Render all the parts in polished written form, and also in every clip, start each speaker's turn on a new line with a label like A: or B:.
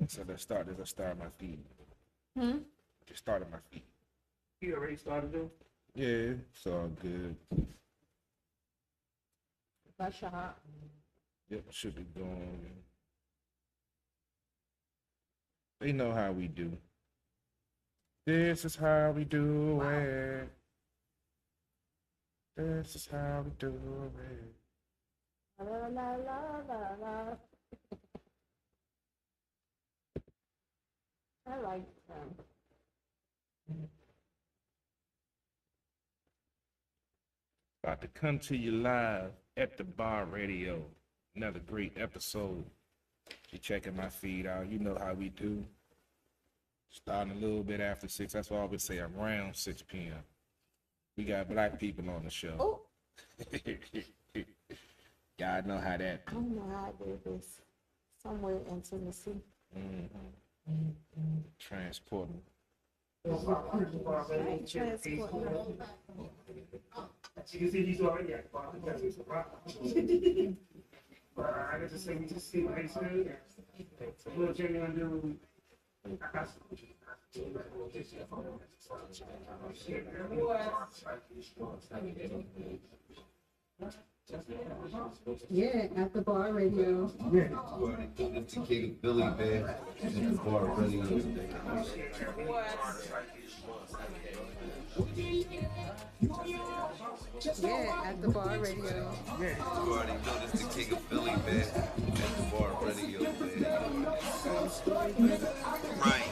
A: So let's start my feed.
B: Hmm?
A: Just started my feed.
C: You already started doing?
A: Yeah, it's all good.
B: That's your heart.
A: Yep, should be going. They know how we do. This is how we do it. This is how we do it.
B: La, la, la, la, la. I like them.
A: About to come to you live at the Bar Radio. Another great episode. You checking my feed out. You know how we do. Starting a little bit after 6. That's why I always say around 6 p.m. We got black people on the show.
B: Oh,
A: Y'all know how that.
B: I don't know how I did this. Somewhere in Tennessee.
A: Transporting.
B: I ain't transporting nothing.
C: You can see he's already at the bottom. But I got to say, we just see what they say. Little Jimmy gonna do.
B: Yeah, at the Bar Radio.
D: It's the King of Billy, man. And the Bar Radio today.
B: Yeah, at the Bar Radio.
D: You already know this the King of Billy, man. And the Bar Radio, man. Right.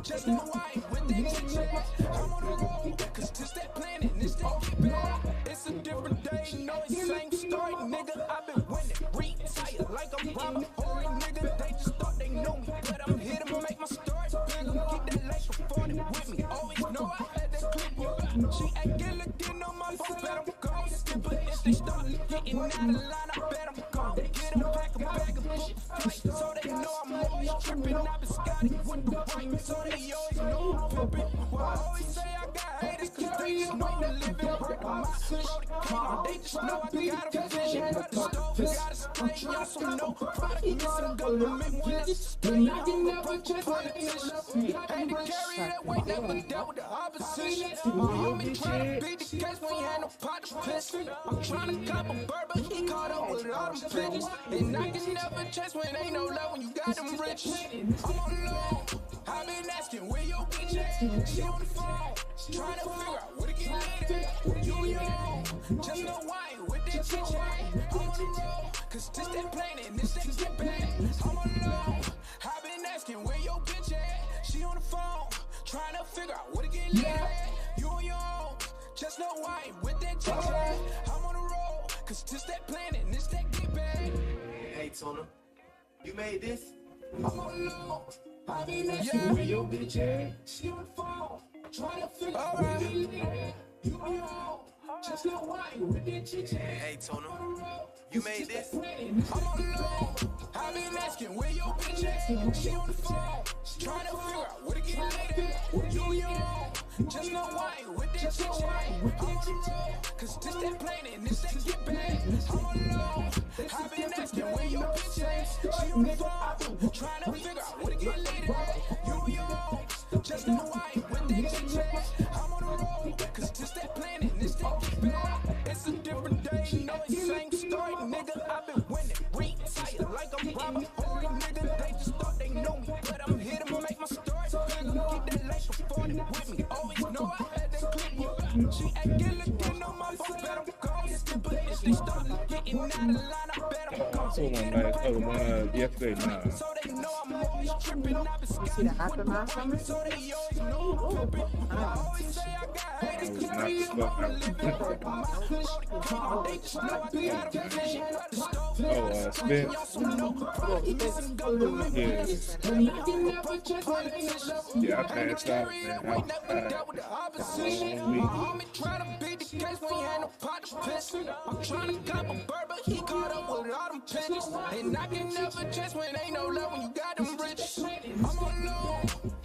E: Just know I ain't with that shit. I'm on the road, cause this that planet, this that get back. It's a different day, no, it's same story, nigga. I've been winning, retired like I'm Robert Horry, nigga. They just thought they knew me, but I'm here to make my story bigger. Keep that life for 40 with me. Always know I had that clip with. She ain't getting on my phone, bet I'm gon' skip her. If they start getting out of line, I bet I'm gon' get them, pack a bag of book flight. So they know I'm always tripping. I've been Scotty with the right, so they always know I'm pimpin'. Well, I always say I got haters, cause they just know I'm living. Breaking my Brody come they just know I got a vision. Got a stove, got a spray, y'all some know. Product missing government when it's spray. I can never trust politicians. Had to carry that weight, never dealt with the opposition. My homie tryna beat the case when he had no pot to piss. I'm tryna cop a bird, but he caught up with all them pigeons. And I can never chase when ain't no love when you got them riches. I'm on the low. I've been asking where your bitch at. She on the phone, trying to figure out where to get lit. You young, just know why with that bitch at. I'm on the road, cause this that plane and this that get back. I'm on the low. I've been asking where your bitch at. She on the phone, trying to figure out where to get lit. You young, just know why with that bitch at. I'm on the road, cause this that plane and this that get back.
F: Hey, Tona, you made this?
E: I'm on the low. I been asking where your bitch at. She on the phone, trying to figure out where to get lit. You know, just know why with that chick.
F: Hey, Tona, you made this?
E: I'm on the low. I've been asking where your bitch at. She on the phone, trying to figure out where to get lit. You know, just know why with that chick. I'm on the road, cause this that plane and this that get back. I'm on the low. I've been asking where your bitch at. She on the phone, trying to figure out where to get lit. You know, just know why with that chick. I'm on the road, cause this that plane and this that get back. It's a different day, no, it's same story, nigga. I've been winning, retired like I'm Robert Horry, nigga. They just thought they knew me, but I'm here to make my story bigger. Keep that life for 40 with me. Always know I had that clip with. She ain't getting on my phone, bet I'm gon' skip her. If they start getting out of line, I bet I'm gon'
A: So one last other one yesterday. Nah.
E: so they know I'm always tripping. I've been
B: See the aftermath from it?
E: so they always know I'm pimpin'. I always say I got haters, cause
A: Not
E: they
A: the
E: just know
A: stuff
E: I'm
A: I
E: living. Breaking my Brody come they just know I got a vision. Got the stove, got a spray, y'all some know. Product missing government witness. And I can never trust politicians.
A: Yeah, I passed out, man.
E: We never dealt with the opposition. My homie tryna beat the case when he had no pot to piss. I'm tryna cop a bird, but he caught up with all them pigeons. And I can never chase when ain't no love when you got them riches. I'm on low.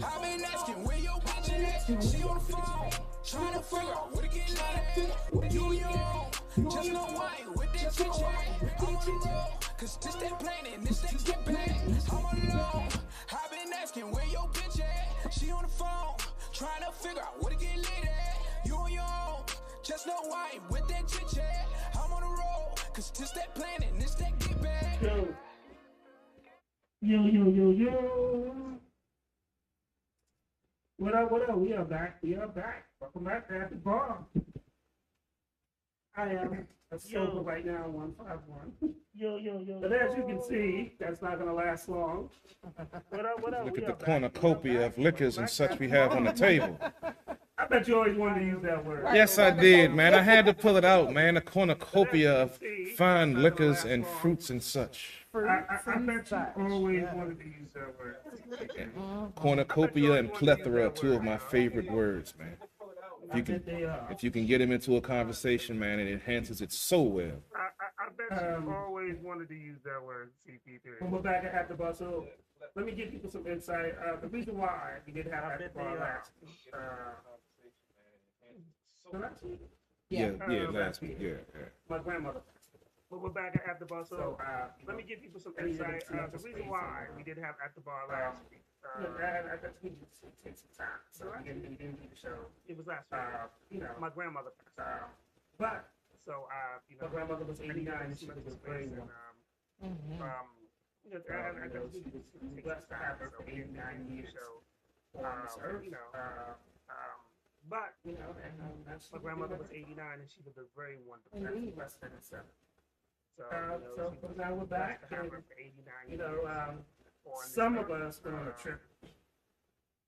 E: I've been asking where your bitch at. She on the phone, trying to figure out where to get lit. You young, just know why with that bitch at. I'm on the road, cause this that planet, this that get back. I'm all alone, I've been asking where your bitch at. She on the phone, trying to figure out where to get lit at. You on your own, just know I ain't with that chit chat. I'm on the road, cause this that planet, this that get back.
C: Yo. What up? We are back. Welcome back to At the Bar. I am a sober right now, 151. But as you can see, that's not gonna last long. What up?
A: Look
C: We
A: at the
C: are back.
A: cornucopia of liquors and such we have on the table.
C: I bet you always wanted to use that word.
A: Yes, I did, man. I had to pull it out, man. A cornucopia of fine liquors and fruits and such.
C: I bet you always wanted to use that word.
A: Cornucopia and plethora are two of my favorite words, man.
C: I bet they are.
A: If you can get them into a conversation, man, it enhances it so well.
C: I bet you always wanted to use that word, CP3. We're back at the bar, so let me give people some insight. The reason why we didn't have at the bar last week.
A: Yeah, last week, yeah.
C: My grandmother. But we're back at the bar, so let me give people some insight. The reason why we didn't have at the bar last week. I just need to take some time, so I didn't do the show. It was last week. My grandmother passed. But so my grandmother was 89 and she was very young. I guess we was blessed to have her for 89 years. On this earth, but my grandmother was 89 and she was a very wonderful person. Less than herself. So now we're back. And, some of us went on a trip.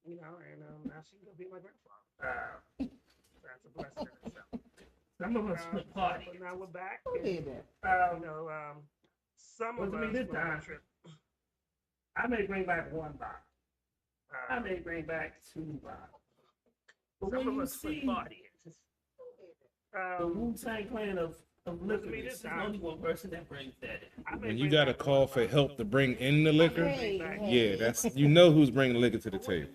C: And now she's gonna be my grandfather. That's a blessing in itself. Some of us went party. Now we're back.
B: Who did that?
C: Some of us went on a trip. I may bring back one bottle. I may bring back two bottles. But when you see the Wu-Tang Clan of liquor, there's only one person that brings that in.
A: When you got a call for help to bring in the liquor, yeah, that's you know who's bringing liquor to the table.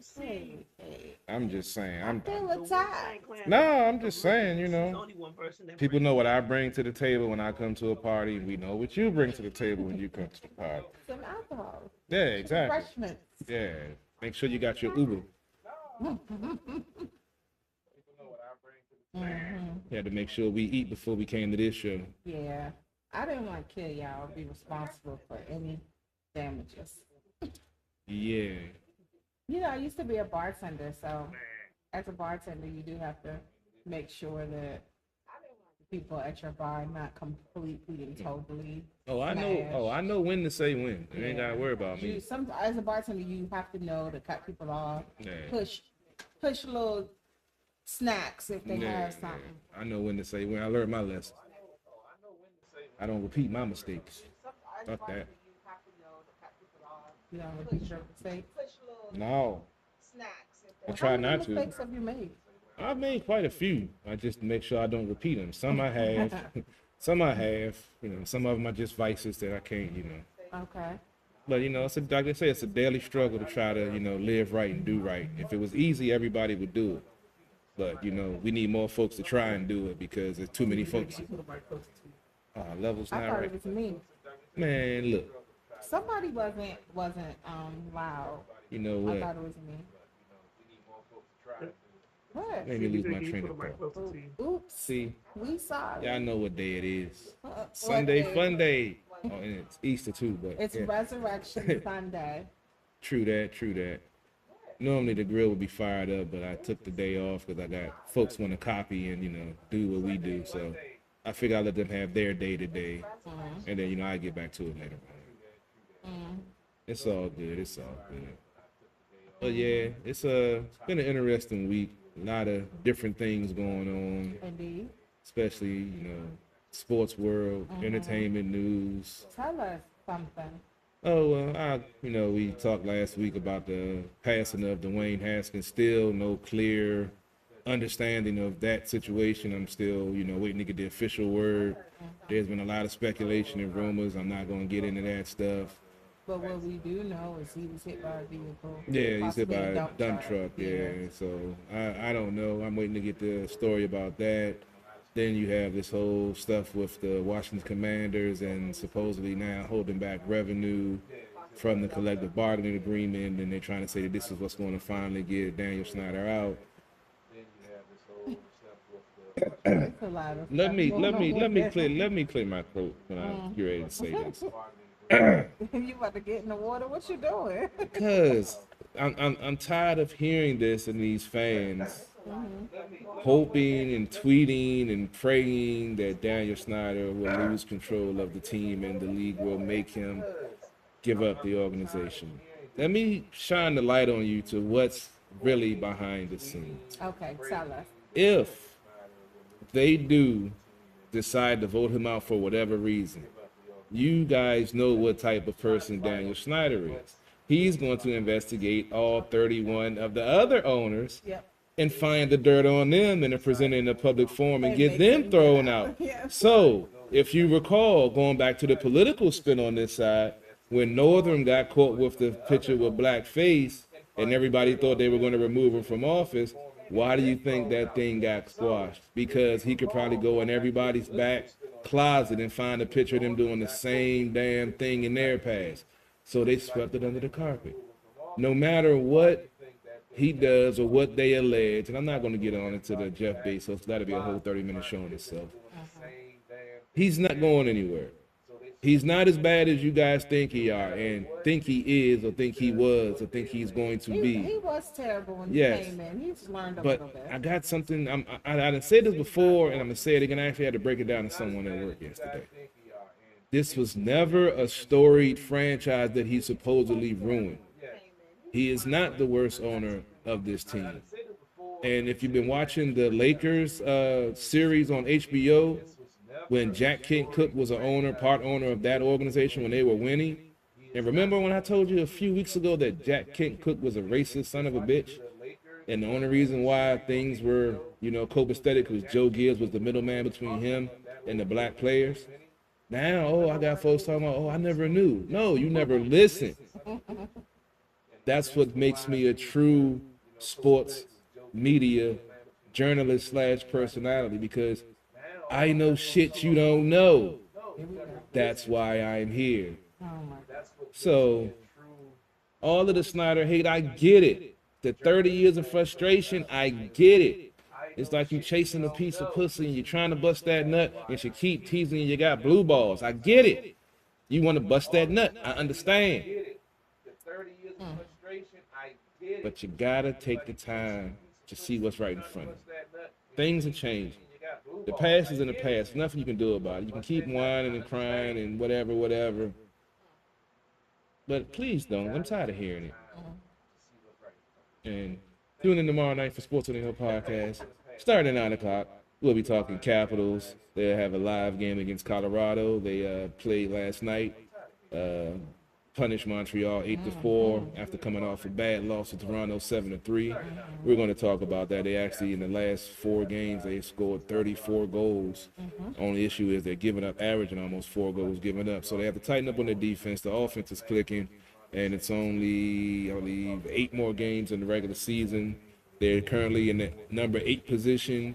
A: I'm just saying.
B: Feel a tie.
A: No, I'm just saying, people know what I bring to the table when I come to a party, and we know what you bring to the table when you come to the party.
B: Some alcohol.
A: Yeah, exactly.
B: Refreshments.
A: Yeah, make sure you got your Uber. You had to make sure we eat before we came to this show.
B: Yeah. I didn't want to kill y'all or be responsible for any damages.
A: Yeah.
B: I used to be a bartender, so as a bartender, you do have to make sure that the people at your bar are not completely and totally.
A: I know when to say when. You ain't gotta worry about me.
B: As a bartender, you have to know to cut people off.
A: Yeah.
B: Push little snacks if they have something.
A: I know when to say when. I learned my lesson. I don't repeat my mistakes. Fuck that.
B: You don't repeat your mistakes.
A: No. I try not
B: What
A: to.
B: mistakes have you made?
A: I've made quite a few. I just make sure I don't repeat them. Some I have. Some I have. Some of them are just vices that I can't,
B: Okay.
A: But, it's like I say, it's a daily struggle to try to, live right and do right. If it was easy, everybody would do it. But, we need more folks to try and do it because there's too many folks. Levels
B: I
A: not
B: thought
A: right.
B: it was me.
A: Man, look.
B: Somebody wasn't loud.
A: You know
B: I
A: what?
B: thought it was me. What?
A: Made me lose my train of thought.
B: Oops.
A: See,
B: We saw it.
A: y'all know what day it is.
B: What
A: Sunday
B: day?
A: fun day. Oh, and it's Easter too, but
B: It's
A: yeah.
B: Resurrection Sunday.
A: True that. Normally the grill would be fired up, but I took the day off because I got folks want to copy and do what we do. So I figure I'll let them have their day today, and then I get back to it later on. It's all good. But yeah, it's been an interesting week. A lot of different things going on,
B: Indeed.
A: especially sports world, entertainment news.
B: Tell us something.
A: Oh, well, we talked last week about the passing of Dwayne Haskins. Still no clear understanding of that situation. I'm still, waiting to get the official word. There's been a lot of speculation and rumors. I'm not going to get into that stuff.
B: But what we do know is he was hit by a vehicle.
A: Yeah, he's hit by
B: possibly
A: a dump truck. Yeah, so I don't know. I'm waiting to get the story about that. Then you have this whole stuff with the Washington Commanders and supposedly now holding back revenue from the collective bargaining agreement, and they're trying to say that this is what's going to finally get Daniel Snyder out.
B: It's a lot of
A: Let
B: stuff
A: me
B: going on with that.
A: let me clear my throat when I get ready to say this.
B: You about to get in the water? What you doing?
A: Because I'm tired of hearing this and these fans hoping and tweeting and praying that Daniel Snyder will lose control of the team and the league will make him give up the organization. Let me shine the light on you to what's really behind the scenes.
B: Okay, tell us.
A: If they do decide to vote him out for whatever reason, you guys know what type of person Daniel Snyder is. He's going to investigate all 31 of the other owners
B: Yep.
A: and find the dirt on them and then present it in a public forum and
B: And
A: get
B: make
A: them
B: them
A: thrown
B: get
A: out.
B: out. Yeah.
A: So, if you recall, going back to the political spin on this side, when Northam got caught with the picture with blackface and everybody thought they were going to remove him from office, why do you think that thing got squashed? Because he could probably go in everybody's back closet and find a picture of them doing the same damn thing in their past. So they swept it under the carpet. No matter what he does or what they allege, and I'm not going to get on into the Jeff Bezos, that'll be a whole 30-minute show in itself. He's not going anywhere. He's not as bad as you guys think he are, and think he is, or think he was, or think he's going to
B: He
A: be.
B: was terrible when
A: Yes.
B: he came in. He's learned a
A: But
B: little bit.
A: I got something. I didn't say this before, and I'm gonna say it again. I actually had to break it down to someone at work yesterday. This was never a storied franchise that he supposedly ruined. He is not the worst owner of this team. And if you've been watching the Lakers series on HBO, when Jack Kent Cook was an owner, part owner of that organization when they were winning, and remember when I told you a few weeks ago that Jack Kent Cook was a racist son of a bitch? And the only reason why things were, copacetic was Joe Gibbs was the middleman between him and the black players. Now, I got folks talking about, I never knew. No, you never listened. That's what makes me a true sports media journalist / personality, because I know shit you don't know. That's why I'm here.
B: Oh my God.
A: So, all of the Snyder hate, I get it. The 30 years of frustration, I get it. It's like you chasing a piece of pussy and you're trying to bust that nut and she keep teasing you got blue balls. I get it. You want to bust that nut. I understand. But you gotta take the time to see what's right in front of you. Things are changing. The past is in the past. Nothing you can do about it. You can keep whining and crying and whatever. But please don't. I'm tired of hearing it. And tune in tomorrow night for Sports on the Hill podcast. Starting at 9 o'clock. We'll be talking Capitals. They'll have a live game against Colorado. They played last night. Punished Montreal 8-4 after coming off a bad loss to Toronto 7-3. We're going to talk about that. They actually, in the last 4 games, they scored 34 goals. Only issue is they're giving up, averaging almost 4 goals given up. So they have to tighten up on their defense. The offense is clicking, and it's only, I believe, 8 more games in the regular season. They're currently in the number 8 position.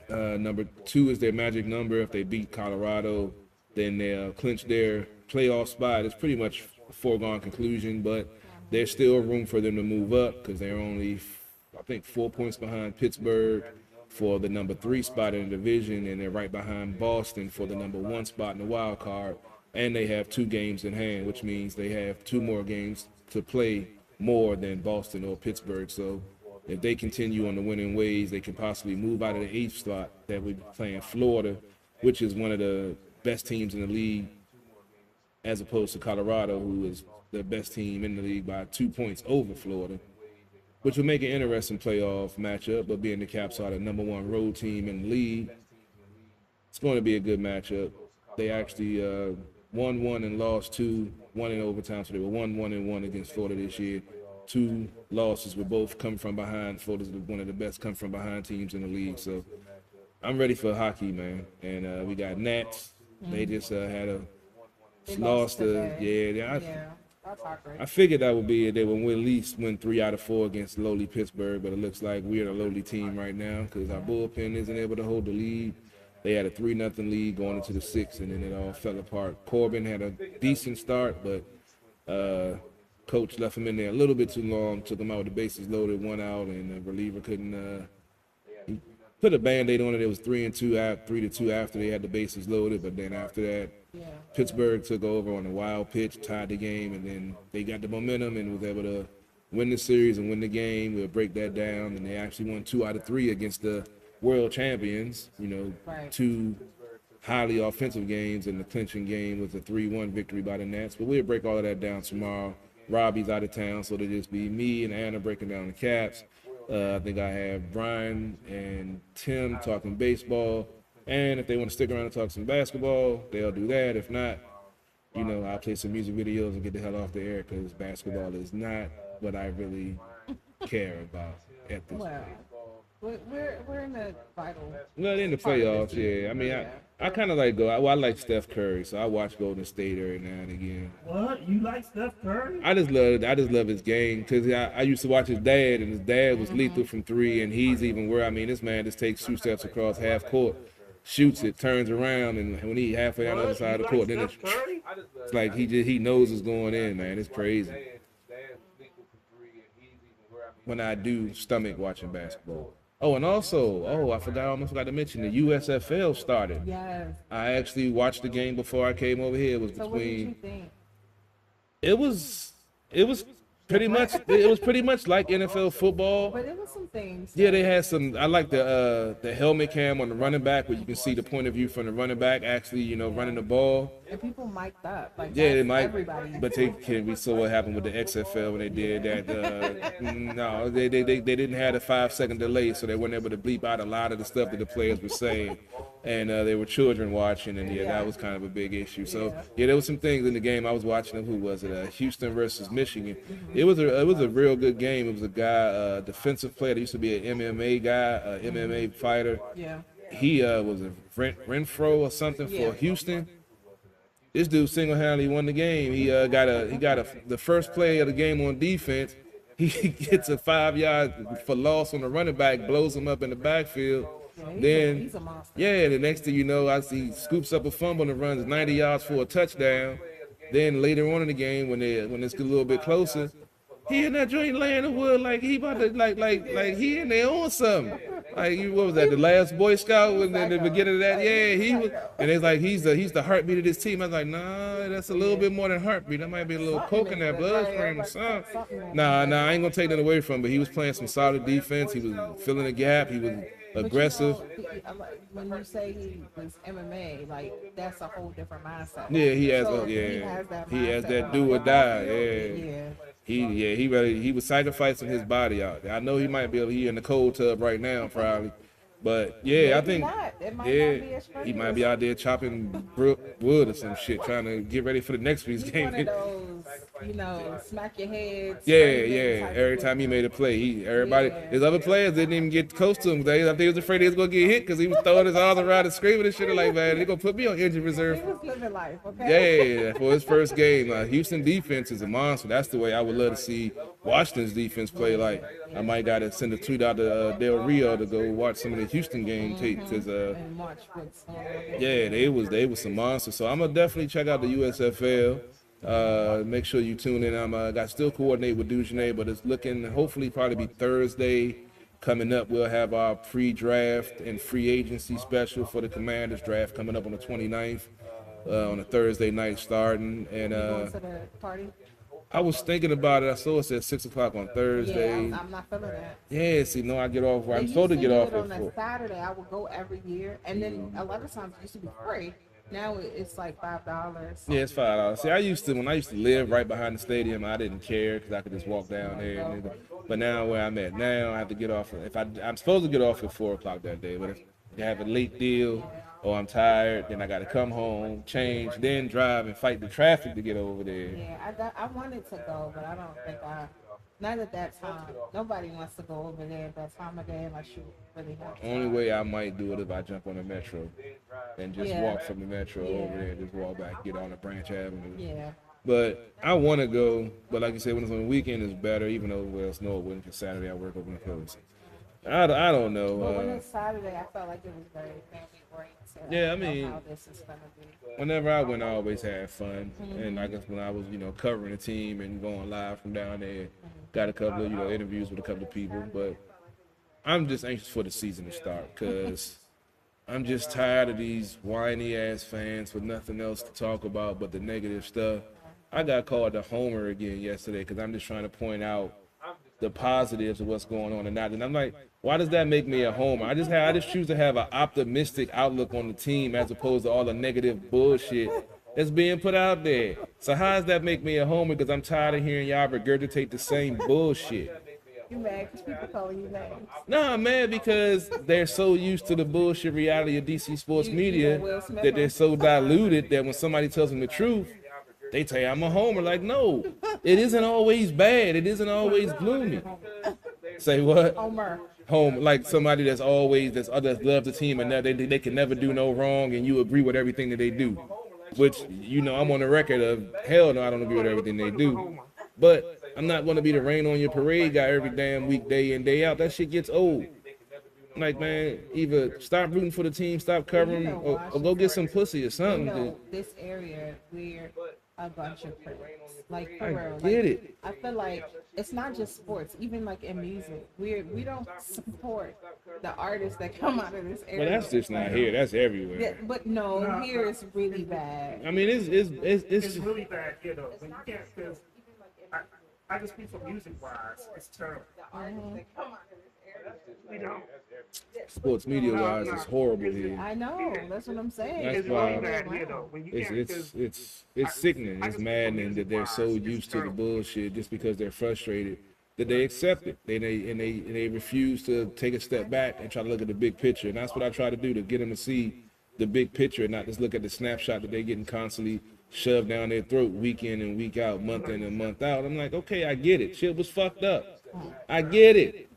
A: Number 2 is their magic number. If they beat Colorado, then they'll clinch their playoff spot. It's pretty much a foregone conclusion, but there's still room for them to move up because they're only, I think, 4 points behind Pittsburgh for the number 3 spot in the division, and they're right behind Boston for the number 1 spot in the wild card. And they have 2 games in hand, which means they have 2 more games to play more than Boston or Pittsburgh. So if they continue on the winning ways, they can possibly move out of the 8th spot that we're playing Florida, which is one of the best teams in the league, as opposed to Colorado, who is the best team in the league by 2 points over Florida, which will make an interesting playoff matchup. But being the Caps are the number 1 road team in the league, it's going to be a good matchup. They actually won 1 and lost 2, 1 in overtime, so they were 1-1 against Florida this year. 2 losses were both come from behind. Florida's one of the best come from behind teams in the league. So I'm ready for hockey, man. And we got Nats. They just had a
B: They
A: lost
B: today.
A: the
B: That's heartbreaking.
A: I figured that would be it. They would at least win 3 out of 4 against lowly Pittsburgh, but it looks like we're the lowly team right now because our bullpen isn't able to hold the lead. They had a 3-0 lead going into the 6th, and then it all fell apart. Corbin had a decent start, but coach left him in there a little bit too long, took him out with the bases loaded, 1 out, and the reliever couldn't he put a Band-Aid on it. It was 3-2 after they had the bases loaded, but then after that,
B: Yeah.
A: Pittsburgh took over on a wild pitch, tied the game, and then they got the momentum and was able to win the series and win the game. We'll break that down, and they actually won 2 out of 3 against the world champions.
B: Right.
A: 2 highly offensive games, and the clinching game was a 3-1 victory by the Nats. But we'll break all of that down tomorrow. Robbie's out of town, so it'll just be me and Anna breaking down the Caps. I think I have Brian and Tim talking baseball. And if they want to stick around and talk some basketball, they'll do that. If not, I'll play some music videos and get the hell off the air because basketball is not what I really care about at this
B: Well, we're in the vital.
A: Not in the playoffs, yeah. I mean, I kind of like I like Steph Curry, so I watch Golden State every now and again.
C: What? You like Steph Curry?
A: I just love his game because I used to watch his dad, and his dad was lethal from 3, and he's even where, I mean, this man just takes 2 steps across half court, shoots it, turns around, and when he halfway down the other side of the court, then it's like he knows it's going in, man. It's crazy. When I do stomach watching basketball. Oh, and also, I almost forgot to mention the USFL started.
B: Yes.
A: I actually watched the game before I came over here. It was
B: So what did you
A: between.
B: think?
A: It was pretty much like NFL football.
B: But it was some things.
A: Yeah, they had some. I like the helmet cam on the running back where you can see the point of view from the running back actually, running the ball.
B: And people mic'd up. Like,
A: Yeah, they
B: that's
A: might,
B: everybody.
A: but we saw what happened with the XFL when they did that. No, they didn't have a 5-second delay, so they weren't able to bleep out a lot of the stuff that the players were saying, and there were children watching, and that was kind of a big issue. So there was some things in the game I was watching. Who was it? Houston versus Michigan. It was a real good game. It was a guy, defensive player that used to be an MMA guy, MMA fighter.
B: Yeah.
A: He was a Renfro or something for Houston. This dude single-handedly won the game. He got the first play of the game on defense. He gets a 5-yard for loss on the running back, blows him up in the backfield. Then,
B: he's a monster.
A: the next thing you know, I see he scoops up a fumble and runs 90 yards for a touchdown. Then later on in the game, when it's a little bit closer, he in that joint laying the wood like he about to like he in there on something. Like what was that? The last Boy Scout when in the beginning of that? Yeah, he was, and it's like he's the heartbeat of this team. I was like, nah, that's a little bit more than heartbeat. That might be a little poke in that bloodstream or something. Nah, I ain't gonna take that away from him. But he was playing some solid defense. He was filling the gap. He was aggressive.
B: When you say he was MMA, like that's a whole different mindset.
A: Yeah, he has
B: So
A: he has that
B: mindset,
A: do or
B: like,
A: die.
B: Yeah.
A: He was sacrificing his body out there. I know he might be able, he in the cold tub right now probably, but I think
B: It might not be as
A: he might be out there chopping wood or some shit, trying to get ready for the next week's
B: He's
A: game.
B: one of those, smack your head.
A: Yeah. Every time he made a play, his other players didn't even get close to him. I think he was afraid he was gonna get hit because he was throwing his arms around and screaming and shit like, man, they gonna put me on injured reserve.
B: He was living life, okay?
A: Yeah, for his first game. Houston defense is a monster. That's the way I would love to see Washington's defense play. Like, I might gotta send a tweet out to Del Rio to go watch some of the Houston game tape because
B: And watch what's going on.
A: they was some monsters. So I'm gonna definitely check out the USFL. Make sure you tune in. I'm got still coordinate with Dugenais, but it's looking hopefully probably be Thursday. Coming up, we'll have our pre-draft and free agency special for the Commanders draft coming up on the 29th on a Thursday night starting. And
B: Going to the party?
A: I was thinking about it. I saw it at 6 o'clock on
B: Yeah,
A: Thursday.
B: I'm not feeling that.
A: Yeah, see, no, I get off.
B: They
A: I'm
B: used
A: supposed to get
B: do
A: off
B: it
A: at
B: on a
A: 4.
B: Saturday. I would go every year, and then a lot of times it used to be free. Now it's like $5.
A: Yeah, it's $5. See, when I used to live right behind the stadium, I didn't care because I could just walk down there. But now where I'm at now, I have to get off. I'm supposed to get off at 4 o'clock that day, but if they have a late deal or I'm tired, then I got to come home, change, then drive and fight the traffic to get over there.
B: Yeah, I wanted to go, but I don't think not at that time. Nobody wants to go over there at that time of day unless you really have to.
A: Only way I might do it if I jump on the metro and just
B: Yeah.
A: walk from the metro
B: Yeah.
A: over there, just walk back, get on the Branch Avenue.
B: Yeah.
A: But I want to go. But like you said, when it's on the weekend, it's better. Even though it's no, it wouldn't. Because Saturday I work over the coast. I don't know.
B: But when it's Saturday, I felt like it was very family oriented.
A: Yeah, I
B: don't know
A: mean,
B: how this is gonna be.
A: whenever I went, I always had fun. And I guess when I was, covering a team and going live from down there, got a couple of, interviews with a couple of people. But I'm just anxious for the season to start because I'm just tired of these whiny ass fans with nothing else to talk about but the negative stuff. I got called a homer again yesterday because I'm just trying to point out the positives of what's going on and not. And I'm like, why does that make me a homer? I just choose to have an optimistic outlook on the team as opposed to all the negative bullshit that's being put out there. So how does that make me a homer? Because I'm tired of hearing y'all regurgitate the same bullshit.
B: You mad because people calling you names?
A: No, I'm mad because they're so used to the bullshit reality of DC sports media
B: Will Smith
A: that they're so diluted that when somebody tells them the truth, they tell you I'm a homer. Like, no, it isn't always bad. It isn't always gloomy. Say what?
B: Homer.
A: Home, like somebody that's loves the team and that they can never do no wrong, and you agree with everything that they do. Which I'm on the record of hell no, I don't agree with everything they do. But I'm not going to be the rain on your parade guy every damn week, day in, day out. That shit gets old. Like, man, either stop rooting for the team, stop covering, or go get some pussy or something.
B: This area, we're a bunch of critics. Like, for
A: I
B: real.
A: get
B: like,
A: it.
B: I feel like it's not just sports, even like in music. We don't support the artists that come out of this area.
A: But that's just not here. That's everywhere.
B: Yeah, but no, here it's really bad.
A: I mean,
C: It's really bad here though. When you can't, because I just speak for music wise, it's terrible. We don't.
A: sports media wise is horrible here.
B: I know. That's what I'm saying.
A: That's
C: It's
A: why-
C: really bad here though. When you can't,
A: It's sickening. It's maddening that they're so used to the bullshit just because they're frustrated that they accept it. They refuse to take a step back and try to look at the big picture. And that's what I try to do, to get them to see the big picture and not just look at the snapshot that they're getting constantly shoved down their throat week in and week out, month in and month out. I'm like, okay, I get it. Shit was fucked up. I get it.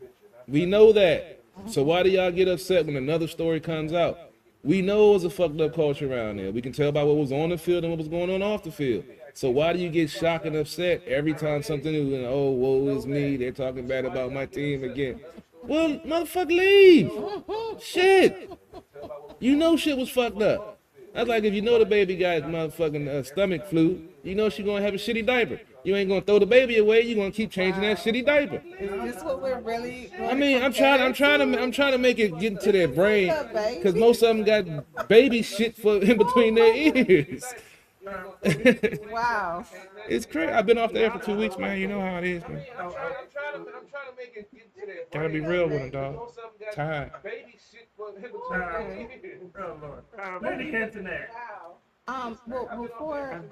A: We know that. So why do y'all get upset when another story comes out? We know it was a fucked up culture around there. We can tell by what was on the field and what was going on off the field. So why do you get shocked and upset every time something new? And, oh, woe is me. They're talking bad about my team again. Well, motherfucker, leave. Shit. You know shit was fucked up. That's like if you know the baby got motherfucking stomach flu, you know she gonna have a shitty diaper. You ain't gonna throw the baby away. You gonna keep changing that shitty diaper.
B: Is this what we're really?
A: I mean, I'm trying to make it get into their brain because most of them got baby shit in between their ears.
B: Wow.
A: It's crazy. I've been off the air for 2 weeks, man. You know how it is, man.
E: I'm trying to make it get to that.
A: Gotta be real with them, dog. Tired.
E: Baby shit for
C: oh Lord, Lady Internet.
B: Well, before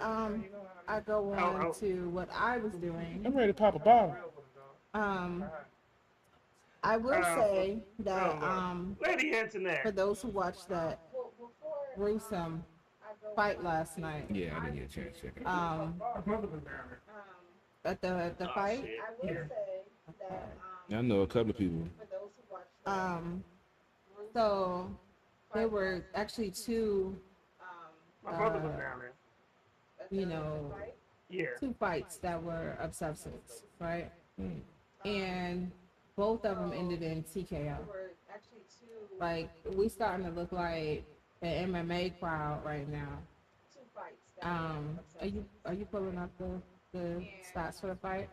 B: I go on to what I was doing,
A: I'm ready to pop a bottle.
B: I will say that
C: Lady Internet.
B: for those who watched that gruesome fight last night,
A: Yeah, I didn't get a chance to check it.
C: My brother was down there.
B: at the fight,
A: I know a couple of people.
B: so there were actually two,
C: My brother was down there. Yeah.
B: two fights that were of substance, right? And both of them ended in TKO. Like, we starting to look like an MMA crowd right now. Are you pulling up the stats for the fight?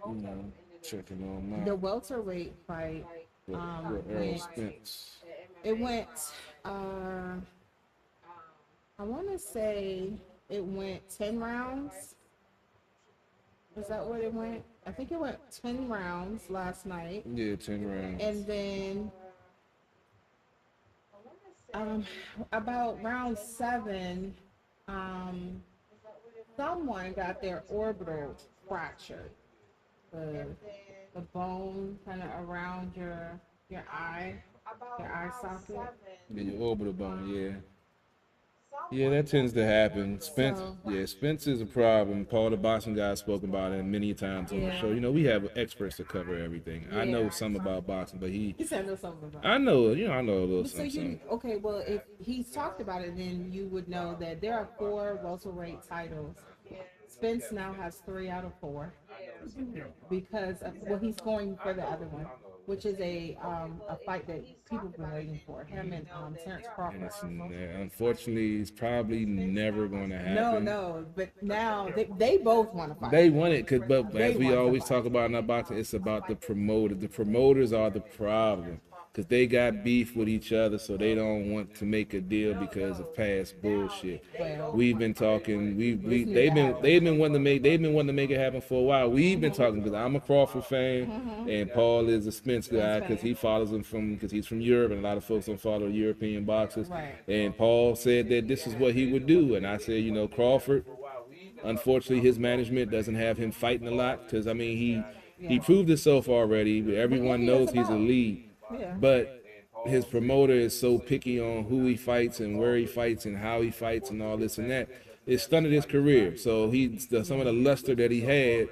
A: Checking on
B: The
A: my
B: welterweight fight,
A: with Earl
B: went,
A: Spence.
B: it went, I want to say it went 10 rounds. Is that what it went? I think it went 10 rounds last night.
A: Yeah, 10 rounds.
B: And then about round 7, someone got their orbital fractured. The bone kind of around your eye socket.
A: Yeah, your orbital bone, yeah. Yeah, that tends to happen. Spence is a problem. Paul, the boxing guy, spoke about it many times on the show. You know, we have experts to cover everything. I know some about boxing, but
B: He said no something about it.
A: I know a little
B: So
A: something.
B: okay, well, if he's talked about it, then you would know that there are 4 welterweight titles Spence now has 3 out of 4 because of, well, he's going for the other one, which is a fight that people have been waiting for. Him and Terrence
A: And
B: Crawford.
A: it's, unfortunately, it's probably never going to happen.
B: No, but now they both want to fight.
A: They want it, but
B: They
A: as we
B: want to
A: always
B: fight.
A: talk about in our boxing, it's about the promoter. The promoters are the problem because they got beef with each other, so they don't want to make a deal because of past bullshit.
B: Well,
A: We've been talking. They've been wanting to make it happen for a while. We've been talking because I'm a Crawford fan and Paul is a Spence guy because he follows him because he's from Europe and a lot of folks don't follow European boxers.
B: Right.
A: And Paul said that this is what he would do, and I said, Crawford. Unfortunately, his management doesn't have him fighting a lot because I mean he proved himself already. Everyone knows he's elite.
B: Yeah.
A: But his promoter is so picky on who he fights and where he fights and how he fights and all this and that. It stunted his career. So some of the luster that he had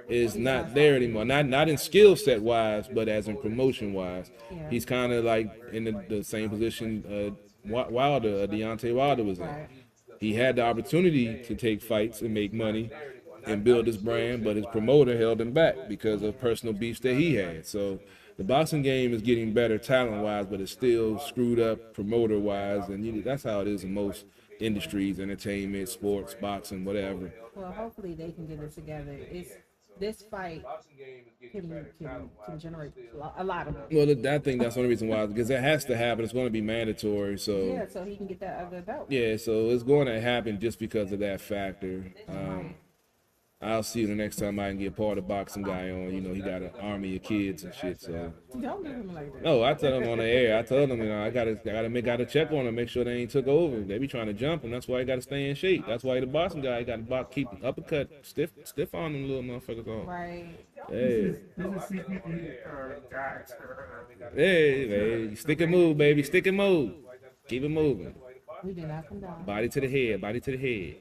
A: is not there anymore. Not in skill set wise, but as in promotion wise.
B: Yeah.
A: He's kind of like in the same position Deontay Wilder was in.
B: Right.
A: He had the opportunity to take fights and make money and build his brand, but his promoter held him back because of personal beefs that he had. So the boxing game is getting better talent-wise, but it's still screwed up promoter-wise, and that's how it is in most industries, entertainment, sports, boxing, whatever.
B: Well, hopefully they can get it together. This fight can generate a lot of money.
A: Well, I think that's the only reason why, because it has to happen. It's going to be mandatory, so
B: Yeah, so he can get that other belt.
A: yeah, so it's going to happen just because of that factor. I'll see you the next time I can get part of boxing guy on. He got an army of kids and shit. So
B: Don't do him like that.
A: no, I tell him on the air. I tell them, I gotta check on them, make sure they ain't took over. They be trying to jump him. That's why he got to stay in shape. That's why the boxing guy got to keep uppercut stiff on them little motherfuckers on.
B: Right.
A: Hey,
C: This is CPP guys.
A: hey, stick and move, baby, stick and move. Keep it moving.
B: We do not come down.
A: Body to the head.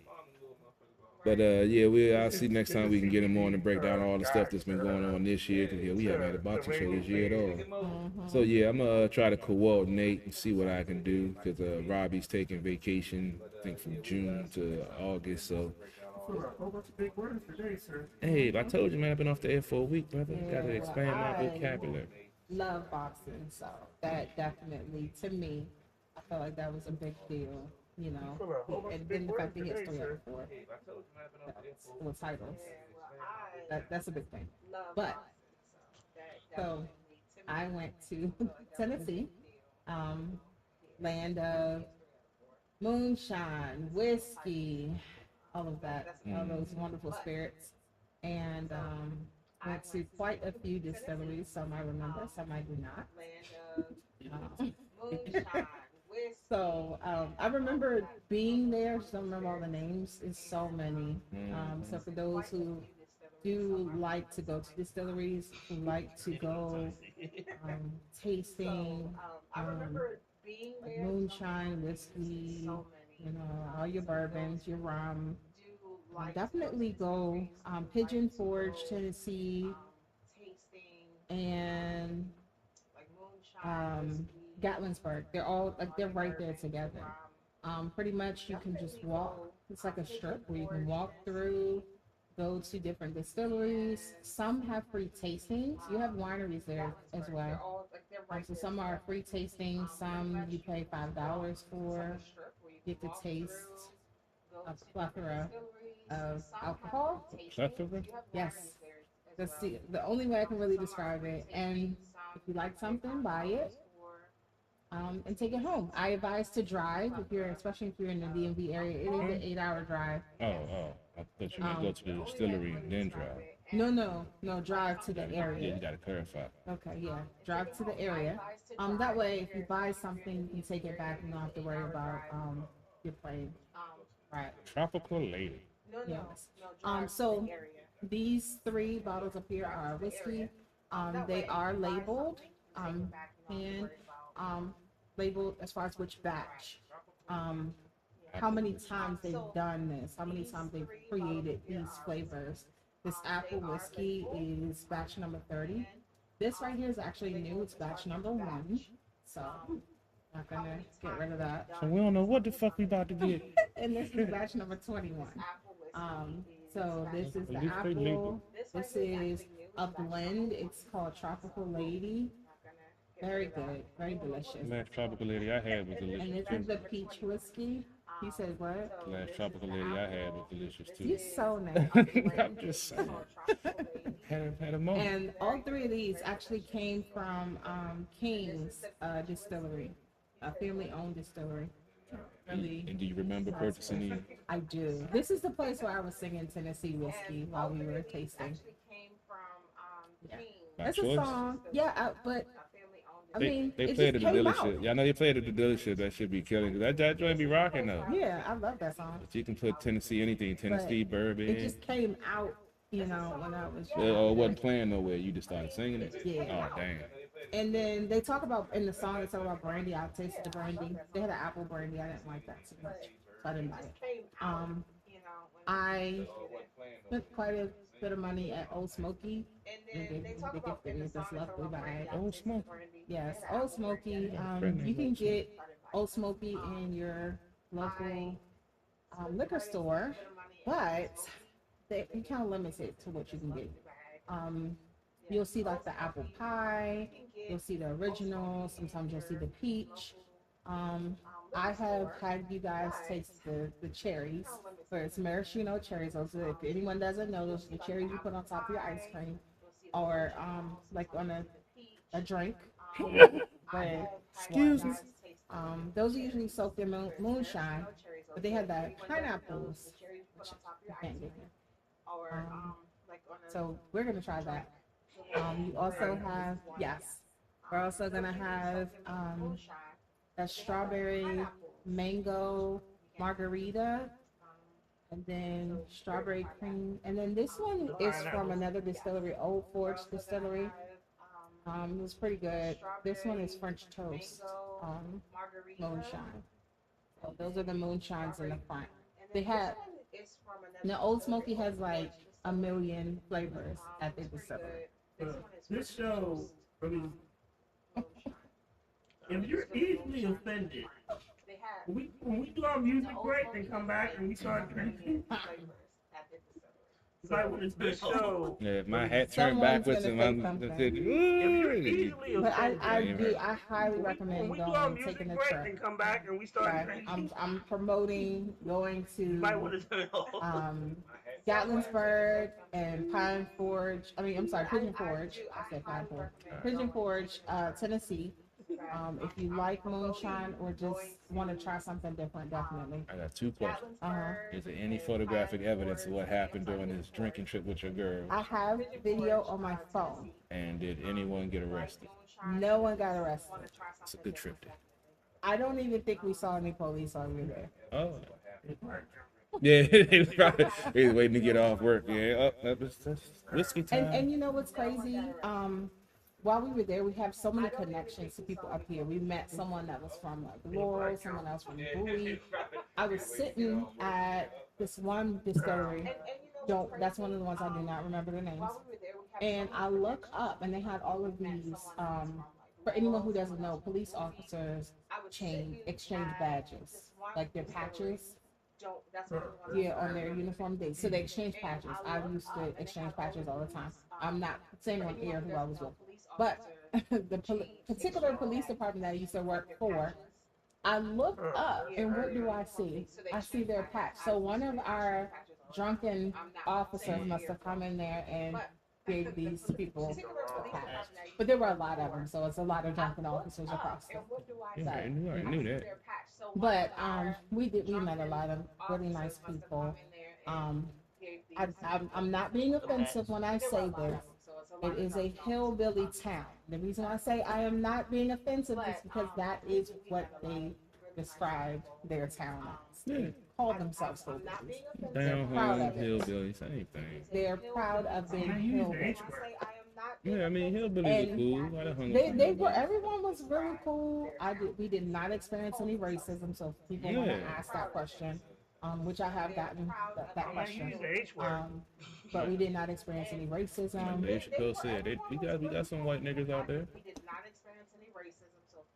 A: But I'll see next time we can get him on and break down all the stuff that's been going on this year. Because we haven't had a boxing show this year at all. So I'm gonna try to coordinate and see what I can do. Because Robbie's taking vacation, I think from June to August. So
C: Big words today, sir.
A: hey, I told you, man, I've been off the air for a week, brother.
B: Yeah,
A: Gotta
B: well,
A: expand my
B: I-
A: vocabulary.
B: Love boxing, so that definitely, to me, I felt like that was a big deal. And then the fact that he has 3 out of 4 with titles. That's a big thing. But so I went to Tennessee, land of moonshine, whiskey, all of that, all those wonderful spirits, and went to quite a few distilleries. Some I remember, some I do not. So I remember being there. Just don't remember all the names. It's so many. So for those who do like to go to distilleries, who like to go tasting like moonshine, whiskey, all your bourbons, your rum, definitely go Pigeon Forge, Tennessee, and Gatlinburg. They're right there together. Pretty much you can just walk. It's like a strip where you can walk through, go to different distilleries. Some have free tastings. You have wineries there as well. So some are free tastings. Some you pay $5 for. Get to taste a plethora of alcohol.
A: Plethora?
B: Yes. That's the only way I can really describe it. And if you like something, buy it. And take it home. I advise to drive especially if you're in the DMV area. It is an 8-hour drive.
A: Oh, I thought you meant go to the distillery and then drive.
B: No, drive to the
A: Yeah,
B: area.
A: you gotta clarify.
B: Okay, yeah, drive to the area. That way, if you buy something, you can take it back and don't have to worry about your plane. Right.
A: Tropical lady.
B: Yes. So these 3 bottles up here are whiskey. They are labeled, and labeled as far as which batch, how many times they've done this, how many times they've created these flavors. This apple whiskey is batch number 30. This right here is actually new. It's batch number 1. So not gonna get rid of that.
A: So we don't know what the fuck we about to get.
B: And this is batch number 21. So this is the
A: At least they
B: apple. This is a blend. It's called Tropical Lady. Very good, very delicious.
A: Last tropical lady I had was
B: And
A: delicious
B: this
A: too.
B: is the peach whiskey. He said what?
A: Last tropical lady I had was delicious
B: You
A: too.
B: so nasty.
A: I'm just saying. Had a moment.
B: And all three of these actually came from King's Distillery, a family-owned distillery. Really,
A: And do you remember purchasing these?
B: I do. This is the place where I was singing Tennessee whiskey while we were tasting.
A: By
B: That's a
A: choice?
B: song, yeah, but I mean,
A: They
B: it
A: played
B: just
A: the
B: came
A: dealership.
B: out.
A: Yeah, I know they played at the dealership. That should be killing. That joint be rocking though.
B: Yeah, I love that song.
A: But you can put Tennessee anything, Tennessee
B: But
A: bourbon.
B: it just came out, you know, when I was.
A: Or it wasn't playing nowhere. You just started singing it.
B: Yeah.
A: Oh damn.
B: And then they talk about in the song. They talk about brandy. I tasted the brandy. They had an apple brandy. I didn't like that too much, so I didn't buy it. I spent quite a bit of money at Old Smoky. They gifted me this lovely bag.
A: Oh smoke.
B: Yes, Old Smoky. You can get Old Smoky in your local liquor store, but they kind of limits it to what you can get. You'll see like the apple pie, you'll see the original, sometimes you'll see the peach. I have had you guys taste the cherries, where it's maraschino cherries. Those are, if anyone doesn't know, those are the cherries you put on top of your ice cream, or like on a drink. But
A: Excuse me.
B: those are usually soaked in moonshine, but they have the pineapples, which you can't get here. So we're gonna try that. You also have, yes, we're also gonna have a strawberry mango margarita, and then strawberry cream, and then this one is from another distillery, Old Forge Distillery. It was pretty good. This one is French toast, moonshine. So those are the moonshines in the front. They have, the Old Smoky has like a million flavors at the distillery.
C: This show, I mean, if you're easily offended, when we do our music break and come back and we start drinking, it's like when it's this show.
A: Yeah, if my hat turned
B: Someone's
A: backwards and
B: gonna
A: my
B: say something.
C: If you're
A: Ooh.
C: easily
B: But
C: offended,
B: I highly
C: when
B: recommend
C: we do our
B: going,
C: music
B: taking the
C: break
B: trip.
C: and come back and we start
B: Right.
C: drinking,
B: I'm promoting going
C: you might want
B: to
C: to turn it off.
B: Gatlinburg and Pine Forge. I'm sorry, Pigeon Forge. I said Pine Forge. Pigeon Forge, Tennessee. If you like moonshine or just want to try something different, definitely.
A: I got two questions.
B: Uh-huh.
A: Is there any photographic evidence of what happened during this drinking trip with your girl?
B: I have video on my phone.
A: And did anyone get arrested?
B: No one got arrested.
A: It's a good trip there.
B: I don't even think we saw any police while we were there.
A: Oh. Yeah, they was probably they was waiting to get off work. Yeah, that's whiskey time.
B: And you know what's crazy? While we were there, we have so many connections to people up here. We met someone that was from like Laurel, someone else from Bowie. I was sitting at this one distillery. That's one of the ones I do not remember the names. And I look up, and they had all of these. For anyone who doesn't know, police officers exchange badges, like their patches. Yeah, on their uniform days. So they exchange patches. I used to exchange patches all the time. I'm not saying on air who I was with. But the particular police department that I used to work for, I look up and what do I see? I see their patch. So one of our drunken officers must have come in there and gave these people a patch. But there were a lot of them, so it's a lot of drunken officers across the
A: Yeah, I knew that.
B: But we met a lot of really nice people. I'm not being offensive when I say this. It is a hillbilly town. The reason why I say I am not being offensive is because that is what they described their town as. They call themselves hillbillies.
A: Down
B: proud
A: home
B: of it.
A: hillbilly, same thing.
B: They're proud of being hillbillies.
A: Yeah, I mean hillbillies are
B: And
A: cool. I done hung
B: They
A: with
B: were,
A: hillbillies.
B: everyone was really cool. We did not experience any racism, so if people want to
A: Yeah.
B: ask that question, which I have gotten that
C: You
B: question.
C: use the H word.
B: But we did not experience any racism.
A: Dave Chappelle said, we got some white niggas out there.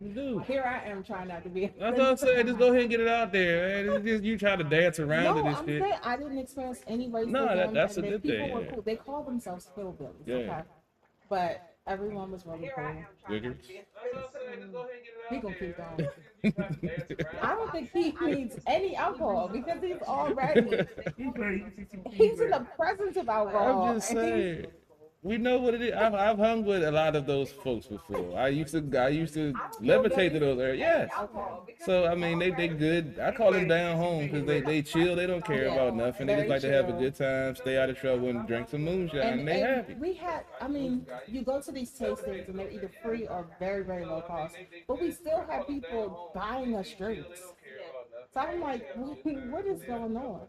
A: You do.
B: Here I am trying not to be.
A: That's what I'm saying. Just go ahead and get it out there, man. It's just you try to dance around
B: No,
A: to this
B: I'm
A: shit.
B: saying I didn't experience any racism.
A: No, that's
B: and
A: a
B: then
A: good
B: people
A: thing,
B: were
A: yeah.
B: cool. They call themselves hillbillies.
A: Yeah.
B: Okay. But everyone was really cool.
A: Wiggers.
B: He gonna keep going. I don't think he needs any alcohol because he's already he's in the presence of alcohol.
A: I'm just
B: and he's-
A: saying. We know what it is. I've hung with a lot of those folks before. I used to levitate to those areas. Yes. So I mean, they good. I call them down home because they chill. They don't care about nothing. They just like to have a good time, stay out of trouble, and drink some moonshine. And they happy.
B: We had, I mean, you go to these tastings and they're either free or very, very low cost, but we still have people buying us drinks. So I'm like, what is going on?